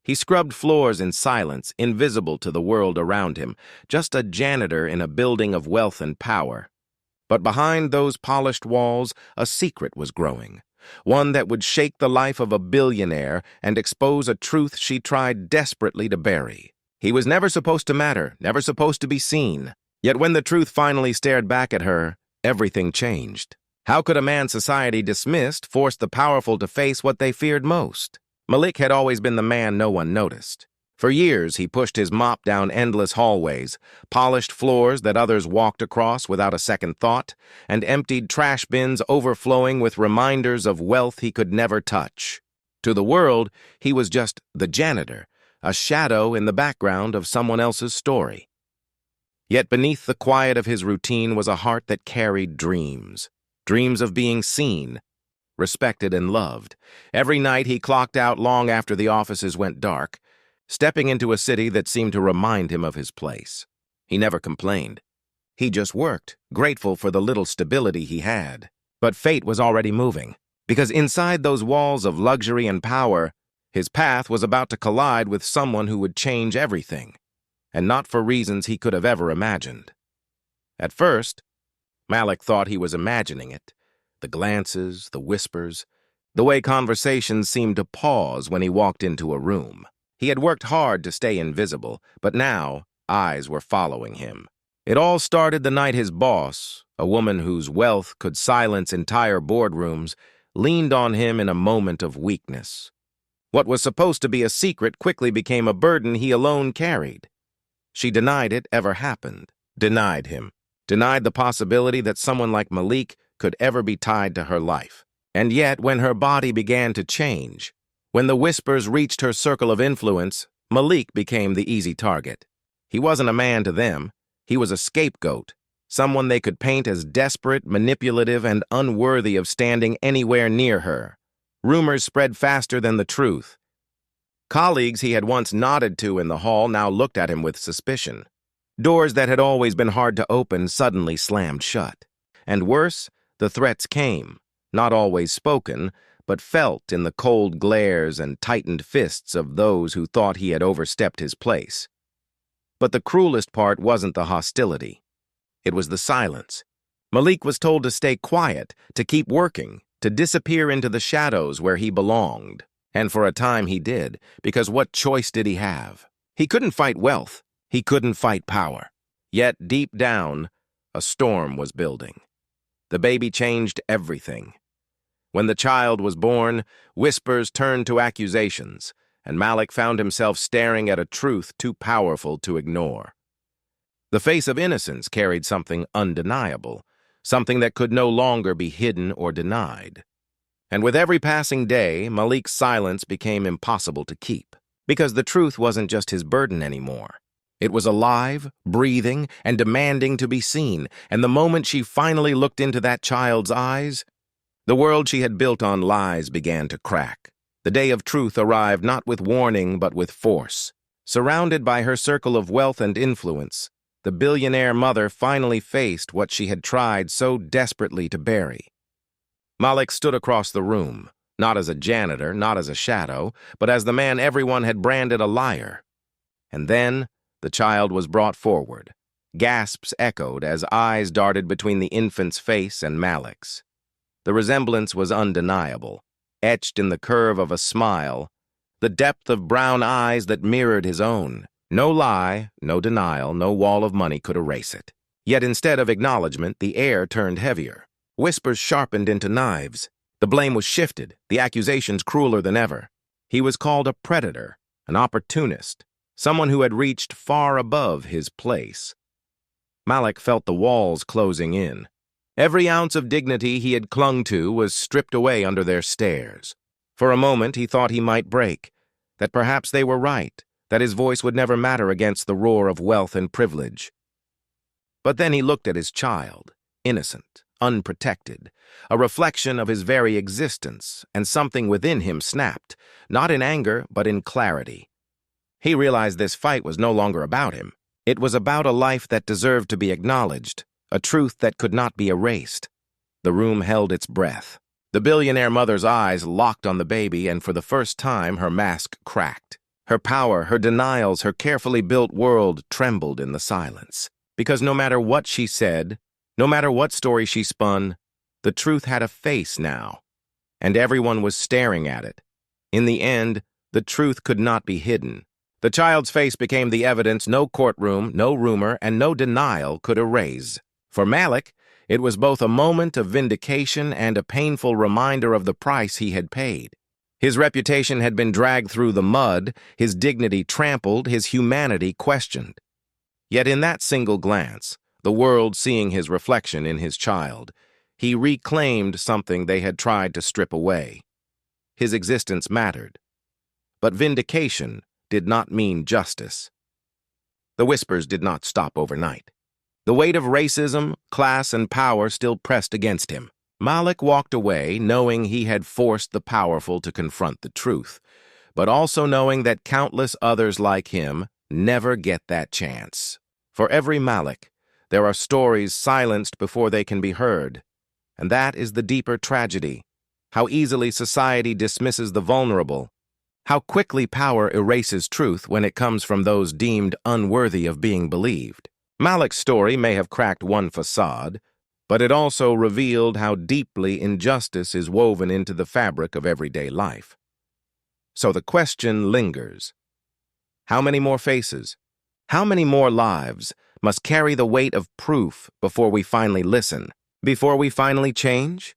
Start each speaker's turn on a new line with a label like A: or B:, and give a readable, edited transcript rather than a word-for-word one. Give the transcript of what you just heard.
A: He scrubbed floors in silence, invisible to the world around him, just a janitor in a building of wealth and power. But behind those polished walls, a secret was growing, one that would shake the life of a billionaire and expose a truth she tried desperately to bury. He was never supposed to matter, never supposed to be seen. Yet when the truth finally stared back at her, everything changed. How could a man society dismissed force the powerful to face what they feared most? Malik had always been the man no one noticed. For years, he pushed his mop down endless hallways, polished floors that others walked across without a second thought, and emptied trash bins overflowing with reminders of wealth he could never touch. To the world, he was just the janitor, a shadow in the background of someone else's story. Yet beneath the quiet of his routine was a heart that carried dreams. Dreams of being seen, respected and loved. Every night he clocked out long after the offices went dark, stepping into a city that seemed to remind him of his place. He never complained. He just worked, grateful for the little stability he had. But fate was already moving, because inside those walls of luxury and power, his path was about to collide with someone who would change everything, and not for reasons he could have ever imagined. At first, Malik thought he was imagining it. The glances, the whispers, the way conversations seemed to pause when he walked into a room. He had worked hard to stay invisible, but now eyes were following him. It all started the night his boss, a woman whose wealth could silence entire boardrooms, leaned on him in a moment of weakness. What was supposed to be a secret quickly became a burden he alone carried. She denied it ever happened, denied him, denied the possibility that someone like Malik could ever be tied to her life. And yet, when her body began to change, when the whispers reached her circle of influence, Malik became the easy target. He wasn't a man to them. He was a scapegoat, someone they could paint as desperate, manipulative, and unworthy of standing anywhere near her. Rumors spread faster than the truth. Colleagues he had once nodded to in the hall now looked at him with suspicion. Doors that had always been hard to open suddenly slammed shut. And worse, the threats came, not always spoken, but felt in the cold glares and tightened fists of those who thought he had overstepped his place. But the cruelest part wasn't the hostility. It was the silence. Malik was told to stay quiet, to keep working, to disappear into the shadows where he belonged. And for a time he did, because what choice did he have? He couldn't fight wealth. He couldn't fight power. Yet deep down, a storm was building. The baby changed everything. When the child was born, whispers turned to accusations, and Malik found himself staring at a truth too powerful to ignore. The face of innocence carried something undeniable, something that could no longer be hidden or denied. And with every passing day, Malik's silence became impossible to keep, because the truth wasn't just his burden anymore. It was alive, breathing, and demanding to be seen, and the moment she finally looked into that child's eyes, the world she had built on lies began to crack. The day of truth arrived not with warning but with force. Surrounded by her circle of wealth and influence, the billionaire mother finally faced what she had tried so desperately to bury. Malik stood across the room, not as a janitor, not as a shadow, but as the man everyone had branded a liar. And then the child was brought forward. Gasps echoed as eyes darted between the infant's face and Malik's. The resemblance was undeniable, etched in the curve of a smile, the depth of brown eyes that mirrored his own. No lie, no denial, no wall of money could erase it. Yet instead of acknowledgement, the air turned heavier. Whispers sharpened into knives. The blame was shifted, the accusations crueler than ever. He was called a predator, an opportunist, someone who had reached far above his place. Malik felt the walls closing in. Every ounce of dignity he had clung to was stripped away under their stares. For a moment he thought he might break, that perhaps they were right, that his voice would never matter against the roar of wealth and privilege. But then he looked at his child, innocent, unprotected, a reflection of his very existence, and something within him snapped, not in anger, but in clarity. He realized this fight was no longer about him. It was about a life that deserved to be acknowledged, a truth that could not be erased. The room held its breath. The billionaire mother's eyes locked on the baby, and for the first time her mask cracked. Her power, her denials, her carefully built world trembled in the silence. Because no matter what she said, no matter what story she spun, the truth had a face now, and everyone was staring at it. In the end, the truth could not be hidden. The child's face became the evidence no courtroom, no rumor, and no denial could erase. For Malik, it was both a moment of vindication and a painful reminder of the price he had paid. His reputation had been dragged through the mud, his dignity trampled, his humanity questioned. Yet in that single glance, the world seeing his reflection in his child, he reclaimed something they had tried to strip away. His existence mattered. But vindication did not mean justice. The whispers did not stop overnight. The weight of racism, class, and power still pressed against him. Malik walked away knowing he had forced the powerful to confront the truth, but also knowing that countless others like him never get that chance. For every Malik, there are stories silenced before they can be heard, and that is the deeper tragedy. How easily society dismisses the vulnerable. How quickly power erases truth when it comes from those deemed unworthy of being believed. Malik's story may have cracked one facade, but it also revealed how deeply injustice is woven into the fabric of everyday life. So the question lingers. How many more faces? How many more lives must carry the weight of proof before we finally listen? Before we finally change?